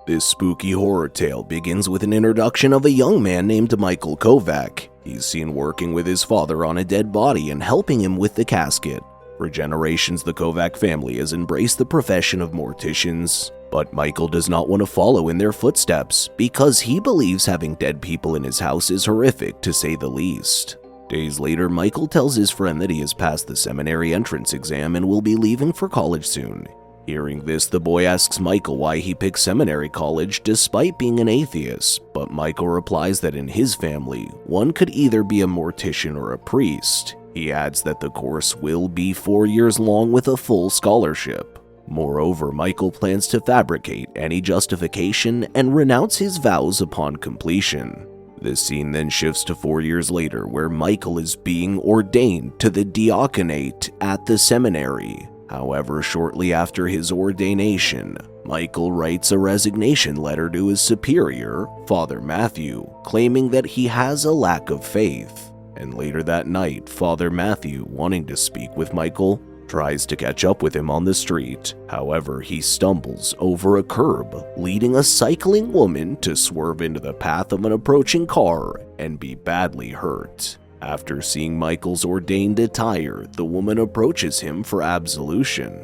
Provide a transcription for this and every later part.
This spooky horror tale begins with an introduction of a young man named Michael Kovac. He's seen working with his father on a dead body and helping him with the casket. For generations, the Kovac family has embraced the profession of morticians, but Michael does not want to follow in their footsteps because he believes having dead people in his house is horrific, to say the least. Days later, Michael tells his friend that he has passed the seminary entrance exam and will be leaving for college soon. Hearing this, the boy asks Michael why he picked seminary college despite being an atheist, but Michael replies that in his family, one could either be a mortician or a priest. He adds that the course will be 4 years long with a full scholarship. Moreover, Michael plans to fabricate any justification and renounce his vows upon completion. This scene then shifts to 4 years later, where Michael is being ordained to the diaconate at the seminary. However, shortly after his ordination, Michael writes a resignation letter to his superior, Father Matthew, claiming that he has a lack of faith. And later that night, Father Matthew, wanting to speak with Michael, tries to catch up with him on the street. However, he stumbles over a curb, leading a cycling woman to swerve into the path of an approaching car and be badly hurt. After seeing Michael's ordained attire, the woman approaches him for absolution.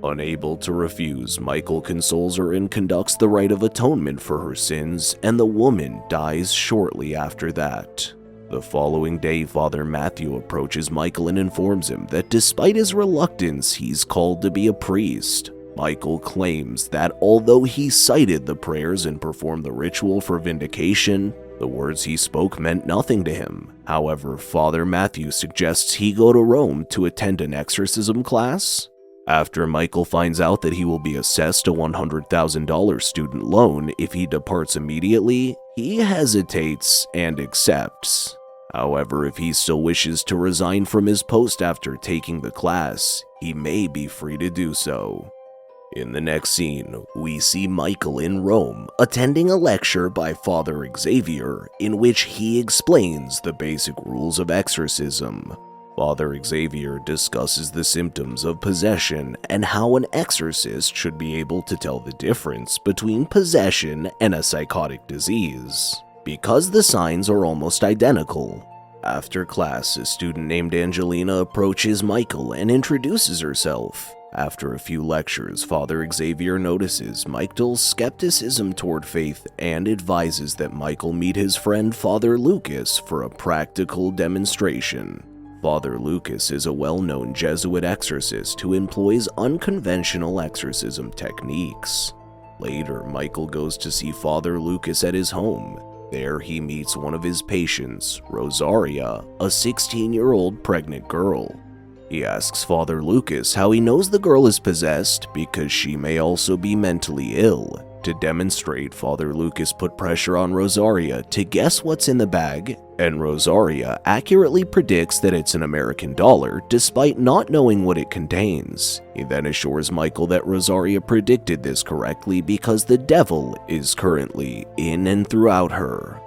Unable to refuse, Michael consoles her and conducts the rite of atonement for her sins, and the woman dies shortly after that. The following day, Father Matthew approaches Michael and informs him that despite his reluctance, he's called to be a priest. Michael claims that although he cited the prayers and performed the ritual for vindication, the words he spoke meant nothing to him. However, Father Matthew suggests he go to Rome to attend an exorcism class. After Michael finds out that he will be assessed a $100,000 student loan if he departs immediately, he hesitates and accepts. However, if he still wishes to resign from his post after taking the class, he may be free to do so. In the next scene, we see Michael in Rome attending a lecture by Father Xavier in which he explains the basic rules of exorcism. Father Xavier discusses the symptoms of possession and how an exorcist should be able to tell the difference between possession and a psychotic disease, because the signs are almost identical. After class, a student named Angelina approaches Michael and introduces herself. After a few lectures, Father Xavier notices Michael's skepticism toward faith and advises that Michael meet his friend Father Lucas for a practical demonstration. Father Lucas is a well-known Jesuit exorcist who employs unconventional exorcism techniques. Later, Michael goes to see Father Lucas at his home. There, he meets one of his patients, Rosaria, a 16-year-old pregnant girl. He asks Father Lucas how he knows the girl is possessed because she may also be mentally ill. To demonstrate, Father Lucas put pressure on Rosaria to guess what's in the bag, and Rosaria accurately predicts that it's an American dollar despite not knowing what it contains. He then assures Michael that Rosaria predicted this correctly because the devil is currently in and throughout her.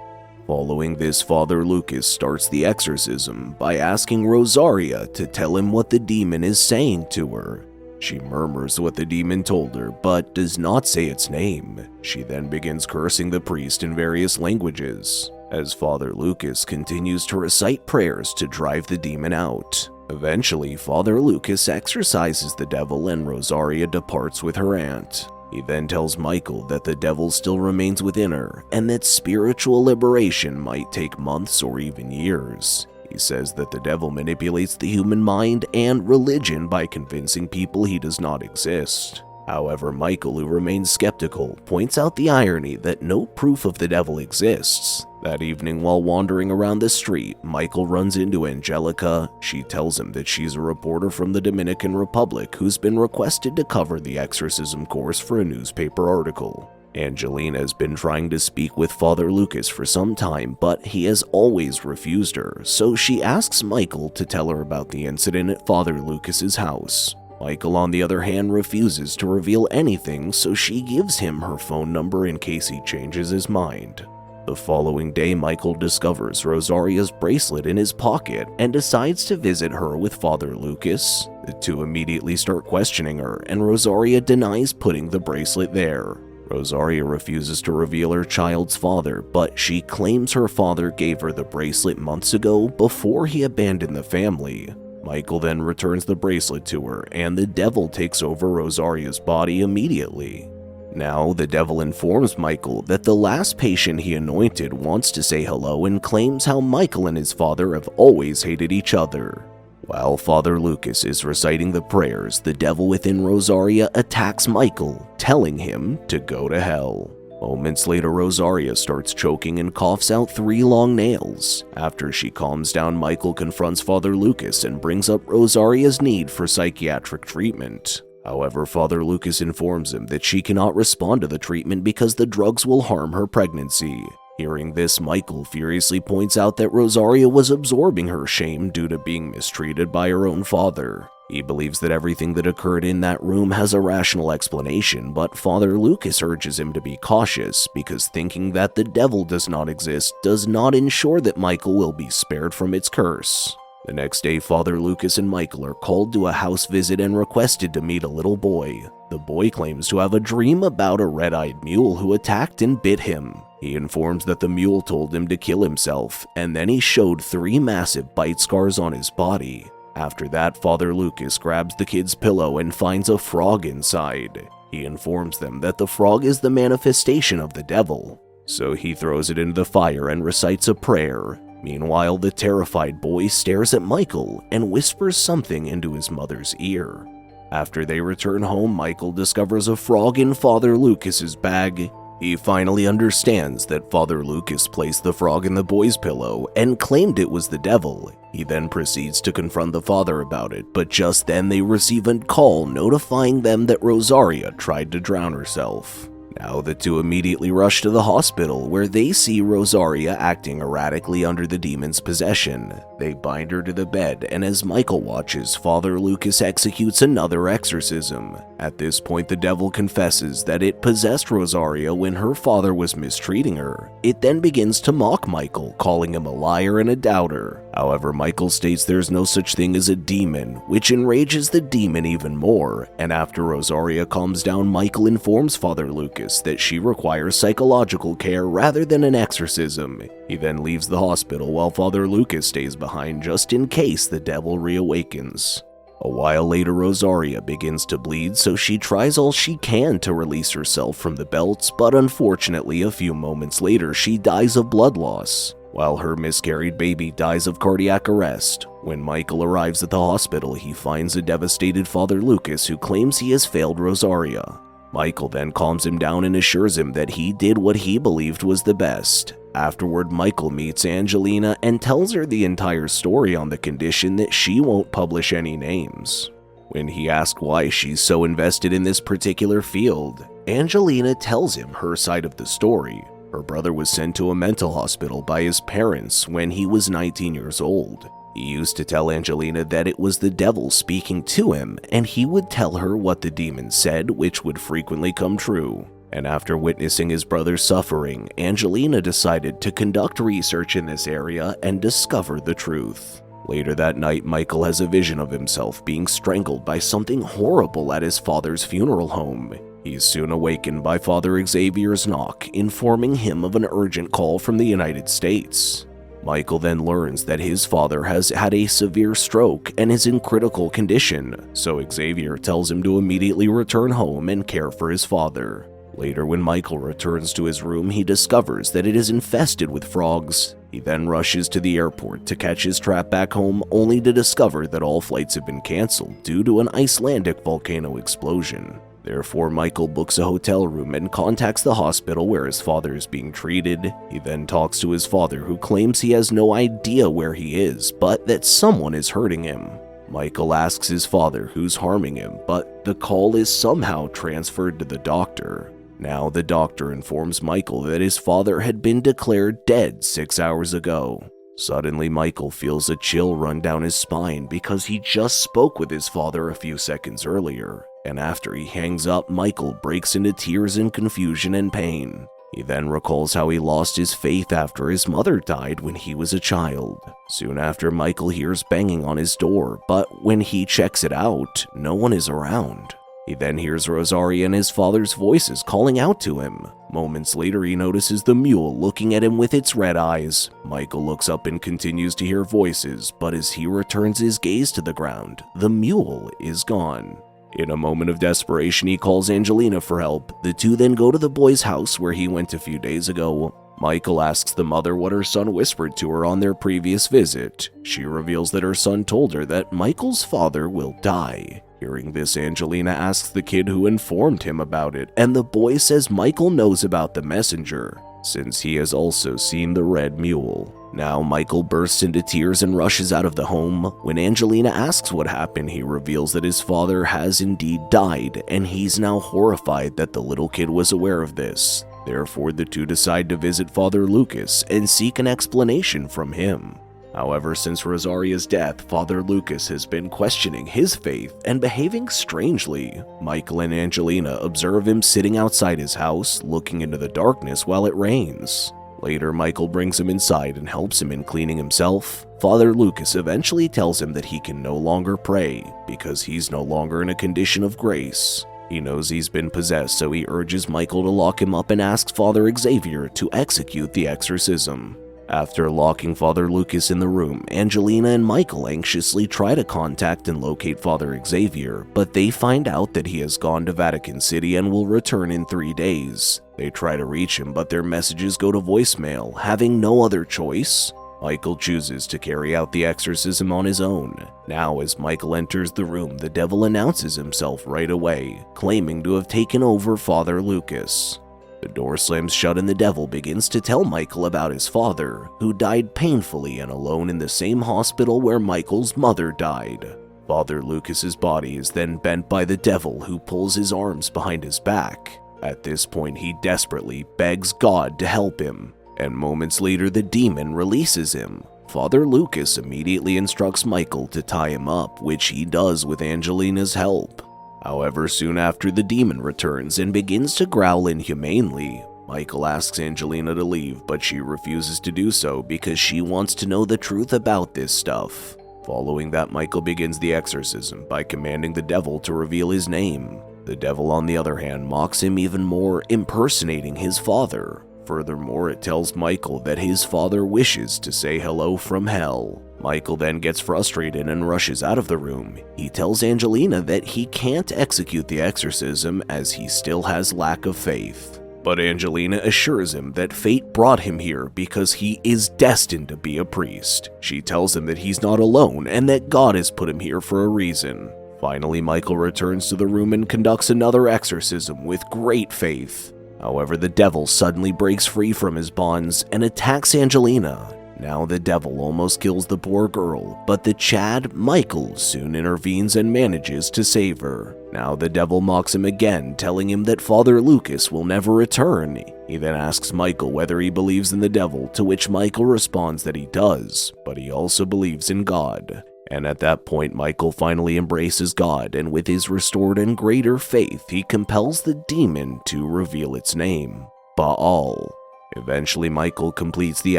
Following this, Father Lucas starts the exorcism by asking Rosaria to tell him what the demon is saying to her. She murmurs what the demon told her, but does not say its name. She then begins cursing the priest in various languages, as Father Lucas continues to recite prayers to drive the demon out. Eventually, Father Lucas exorcises the devil and Rosaria departs with her aunt. He then tells Michael that the devil still remains within her and that spiritual liberation might take months or even years. He says that the devil manipulates the human mind and religion by convincing people he does not exist. However, Michael, who remains skeptical, points out the irony that no proof of the devil exists. That evening, while wandering around the street, Michael runs into Angelica. She tells him that she's a reporter from the Dominican Republic who's been requested to cover the exorcism course for a newspaper article. Angelina has been trying to speak with Father Lucas for some time, but he has always refused her, so she asks Michael to tell her about the incident at Father Lucas's house. Michael, on the other hand, refuses to reveal anything, so she gives him her phone number in case he changes his mind. The following day, Michael discovers Rosaria's bracelet in his pocket and decides to visit her with Father Lucas. The two immediately start questioning her, and Rosaria denies putting the bracelet there. Rosaria refuses to reveal her child's father, but she claims her father gave her the bracelet months ago before he abandoned the family. Michael then returns the bracelet to her, and the devil takes over Rosaria's body immediately. Now, the devil informs Michael that the last patient he anointed wants to say hello and claims how Michael and his father have always hated each other. While Father Lucas is reciting the prayers, the devil within Rosaria attacks Michael, telling him to go to hell. Moments later, Rosaria starts choking and coughs out 3 long nails. After she calms down, Michael confronts Father Lucas and brings up Rosaria's need for psychiatric treatment. However, Father Lucas informs him that she cannot respond to the treatment because the drugs will harm her pregnancy. Hearing this, Michael furiously points out that Rosaria was absorbing her shame due to being mistreated by her own father. He believes that everything that occurred in that room has a rational explanation, but Father Lucas urges him to be cautious because thinking that the devil does not exist does not ensure that Michael will be spared from its curse. The next day, Father Lucas and Michael are called to a house visit and requested to meet a little boy. The boy claims to have a dream about a red-eyed mule who attacked and bit him. He informs that the mule told him to kill himself, and then he showed 3 massive bite scars on his body. After that, Father Lucas grabs the kid's pillow and finds a frog inside. He informs them that the frog is the manifestation of the devil, so he throws it into the fire and recites a prayer. Meanwhile, the terrified boy stares at Michael and whispers something into his mother's ear. After they return home, Michael discovers a frog in Father Lucas's bag. He finally understands that Father Lucas placed the frog in the boy's pillow and claimed it was the devil. He then proceeds to confront the father about it, but just then they receive a call notifying them that Rosaria tried to drown herself. Now the two immediately rush to the hospital, where they see Rosaria acting erratically under the demon's possession. They bind her to the bed, and as Michael watches, Father Lucas executes another exorcism. At this point, the devil confesses that it possessed Rosaria when her father was mistreating her. It then begins to mock Michael, calling him a liar and a doubter. However, Michael states there's no such thing as a demon, which enrages the demon even more, and after Rosaria calms down, Michael informs Father Lucas that she requires psychological care rather than an exorcism. He then leaves the hospital while Father Lucas stays behind just in case the devil reawakens. A while later, Rosaria begins to bleed, so she tries all she can to release herself from the belts, but unfortunately a few moments later she dies of blood loss, while her miscarried baby dies of cardiac arrest. When Michael arrives at the hospital, he finds a devastated Father Lucas who claims he has failed Rosaria. Michael then calms him down and assures him that he did what he believed was the best. Afterward, Michael meets Angelina and tells her the entire story on the condition that she won't publish any names. When he asks why she's so invested in this particular field, Angelina tells him her side of the story. Her brother was sent to a mental hospital by his parents when he was 19 years old. He used to tell Angelina that it was the devil speaking to him, and he would tell her what the demon said, which would frequently come true. And after witnessing his brother's suffering, Angelina decided to conduct research in this area and discover the truth. Later that night, Michael has a vision of himself being strangled by something horrible at his father's funeral home. He's soon awakened by Father Xavier's knock, informing him of an urgent call from the United States. Michael then learns that his father has had a severe stroke and is in critical condition, so Xavier tells him to immediately return home and care for his father. Later, when Michael returns to his room, he discovers that it is infested with frogs. He then rushes to the airport to catch his trap back home, only to discover that all flights have been canceled due to an Icelandic volcano explosion. Therefore, Michael books a hotel room and contacts the hospital where his father is being treated. He then talks to his father, who claims he has no idea where he is, but that someone is hurting him. Michael asks his father who's harming him, but the call is somehow transferred to the doctor. Now the doctor informs Michael that his father had been declared dead 6 hours ago. Suddenly, Michael feels a chill run down his spine because he just spoke with his father a few seconds earlier. And after he hangs up, Michael breaks into tears in confusion and pain. He then recalls how he lost his faith after his mother died when he was a child. Soon after, Michael hears banging on his door, but when he checks it out, no one is around. He then hears Rosaria and his father's voices calling out to him. Moments later, he notices the mule looking at him with its red eyes. Michael looks up and continues to hear voices, but as he returns his gaze to the ground, the mule is gone. In a moment of desperation, he calls Angelina for help. The two then go to the boy's house where he went a few days ago. Michael asks the mother what her son whispered to her on their previous visit. She reveals that her son told her that Michael's father will die. Hearing this, Angelina asks the kid who informed him about it, and the boy says Michael knows about the messenger, since he has also seen the red mule. Now Michael bursts into tears and rushes out of the home. When Angelina asks what happened, he reveals that his father has indeed died, and he's now horrified that the little kid was aware of this. Therefore, the two decide to visit Father Lucas and seek an explanation from him. However, since Rosaria's death, Father Lucas has been questioning his faith and behaving strangely. Michael and Angelina observe him sitting outside his house, looking into the darkness while it rains. Later, Michael brings him inside and helps him in cleaning himself. Father Lucas eventually tells him that he can no longer pray because he's no longer in a condition of grace. He knows he's been possessed, so he urges Michael to lock him up and asks Father Xavier to execute the exorcism. After locking Father Lucas in the room, Angelina and Michael anxiously try to contact and locate Father Xavier, but they find out that he has gone to Vatican City and will return in 3 days. They try to reach him, but their messages go to voicemail. Having no other choice, Michael chooses to carry out the exorcism on his own. Now, as Michael enters the room, the devil announces himself right away, claiming to have taken over Father Lucas. The door slams shut and the devil begins to tell Michael about his father, who died painfully and alone in the same hospital where Michael's mother died. Father Lucas's body is then bent by the devil, who pulls his arms behind his back. At this point, he desperately begs God to help him, and moments later the demon releases him. Father Lucas immediately instructs Michael to tie him up, which he does with Angelina's help. However, soon after, the demon returns and begins to growl inhumanely. Michael asks Angelina to leave, but she refuses to do so because she wants to know the truth about this stuff. Following that, Michael begins the exorcism by commanding the devil to reveal his name. The devil, on the other hand, mocks him even more, impersonating his father. Furthermore, it tells Michael that his father wishes to say hello from hell. Michael then gets frustrated and rushes out of the room. He tells Angelina that he can't execute the exorcism as he still has lack of faith. But Angelina assures him that fate brought him here because he is destined to be a priest. She tells him that he's not alone and that God has put him here for a reason. Finally, Michael returns to the room and conducts another exorcism with great faith. However, the devil suddenly breaks free from his bonds and attacks Angelina. Now the devil almost kills the poor girl, but the Chad, Michael, soon intervenes and manages to save her. Now the devil mocks him again, telling him that Father Lucas will never return. He then asks Michael whether he believes in the devil, to which Michael responds that he does, but he also believes in God. And at that point, Michael finally embraces God, and with his restored and greater faith, he compels the demon to reveal its name, Baal. Eventually, Michael completes the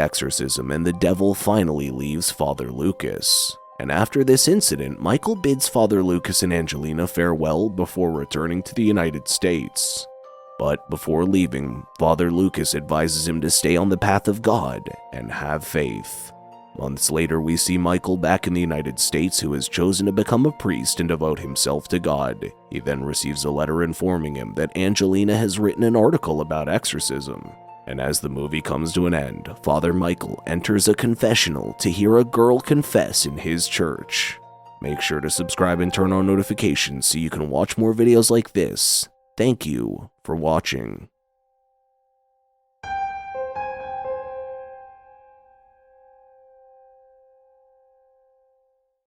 exorcism and the devil finally leaves Father Lucas. And after this incident, Michael bids Father Lucas and Angelina farewell before returning to the United States. But before leaving, Father Lucas advises him to stay on the path of God and have faith. Months later, we see Michael back in the United States, who has chosen to become a priest and devote himself to God. He then receives a letter informing him that Angelina has written an article about exorcism. And as the movie comes to an end, Father Michael enters a confessional to hear a girl confess in his church. Make sure to subscribe and turn on notifications so you can watch more videos like this. Thank you for watching.